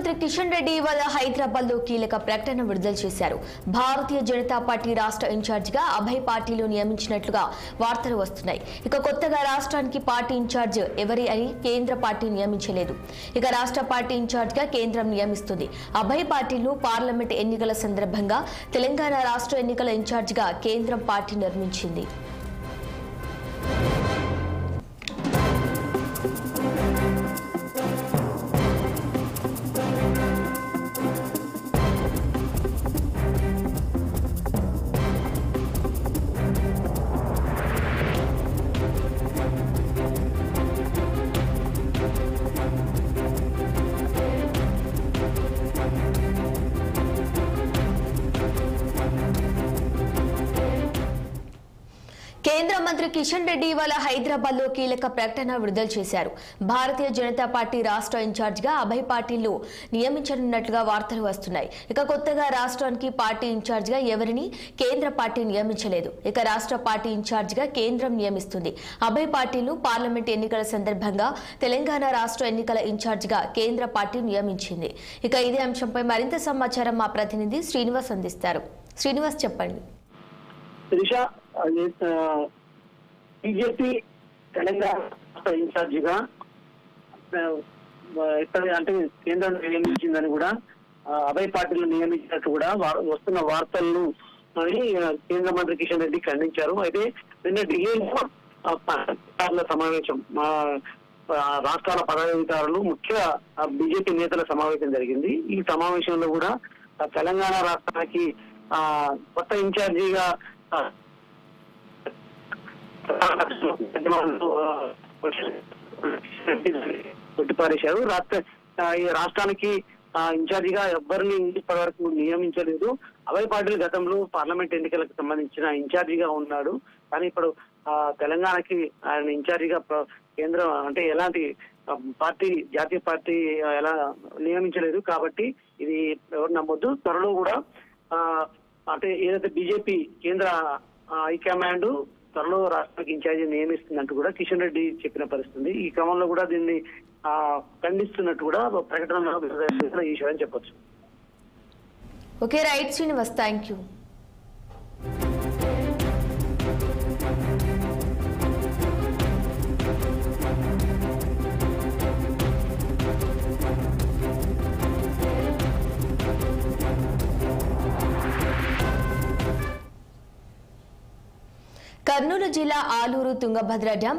మంత్రి కిషన్ రెడ్డి ఇవాళ హైదరాబాద్ లో కీలక ప్రకటన విడుదల చేశారు. భారతీయ జనతా పార్టీ రాష్ట్ర ఇన్ఛార్జిగా అభయ్ పాటిల్ను నియమించినట్లుగా వార్తలు వస్తున్నాయి. ఇక కొత్తగా రాష్ట్రానికి పార్టీ ఇన్ఛార్జ్ ఎవరి అని కేంద్ర పార్టీ నియమించలేదు. ఇక రాష్ట్ర పార్టీ ఇన్ఛార్జిగా కేంద్రం నియమిస్తుంది. అభయ్ పాటిల్ను పార్లమెంట్ ఎన్నికల సందర్భంగా తెలంగాణ రాష్ట్ర ఎన్నికల ఇన్ఛార్జిగా కేంద్రం పార్టీ నిర్మించింది. కేంద్ర మంత్రి కిషన్ రెడ్డి ఇవాళ హైదరాబాద్ లో కీలక ప్రకటన విడుదల చేశారు. భారతీయ జనతా పార్టీ రాష్ట్ర ఇన్ఛార్జిగా అభయ్ పాటిల్ను నియమించనున్నట్లుగా వార్తలు వస్తున్నాయి. ఇక కొత్తగా రాష్ట్రానికి పార్టీ ఇన్ఛార్జిగా ఎవరిని కేంద్ర పార్టీ నియమించలేదు. ఇక రాష్ట్ర పార్టీ ఇన్ఛార్జిగా కేంద్రం నియమిస్తుంది. అభయ్ పాటిల్ను పార్లమెంట్ ఎన్నికల సందర్భంగా తెలంగాణ రాష్ట్ర ఎన్నికల ఇన్ఛార్జిగా కేంద్ర పార్టీ నియమించింది. ఇక ఇదే అంశంపై మరింత సమాచారం మా ప్రతినిధి శ్రీనివాస్ అందిస్తారు. శ్రీనివాస్, చెప్పండి. బీజేపీ తెలంగాణ రాష్ట్ర ఇన్ఛార్జిగా అంటే కేంద్రం నియమించిందని కూడా అభయ్ పాటిల్ నియమించినట్టు కూడా వస్తున్న వార్తలను కేంద్ర మంత్రి కిషన్ రెడ్డి ఖండించారు. అయితే నిన్న ఢిల్లీలో సమావేశం రాష్ట్రాల పదాధికారులు ముఖ్య బీజేపీ నేతల సమావేశం జరిగింది. ఈ సమావేశంలో కూడా తెలంగాణ రాష్ట్రానికి కొత్త ఇన్ఛార్జిగా కొట్టిపారేశారు. ఈ రాష్ట్రానికి ఇన్ఛార్జిగా ఎవ్వరిని ఇప్పటి వరకు నియమించలేదు. అభయ్ పాటిల్ గతంలో పార్లమెంట్ ఎన్నికలకు సంబంధించిన ఇన్ఛార్జిగా ఉన్నాడు. కానీ ఇప్పుడు తెలంగాణకి ఆయన ఇన్ఛార్జిగా కేంద్రం అంటే ఎలాంటి పార్టీ జాతీయ పార్టీ ఎలా నియమించలేదు. కాబట్టి ఇది ఎవరు నమ్మొద్దు. త్వరలో కూడా అంటే ఏదైతే బీజేపీ కేంద్ర హైకమాండ్ త్వరలో రాష్ట్రానికి ఇన్ఛార్జి నియమిస్తుందంటూ కూడా కిషన్ రెడ్డి చెప్పిన పరిస్థితి. ఈ క్రమంలో కూడా దీన్ని ఖండిస్తున్నట్టు కూడా ప్రకటనలో ఈశ్వరని చెప్పొచ్చు. Okay, right Srinivas, thank you. Kurnool జిల్లా ఆలూరు తుంగభద్ర డ్యాం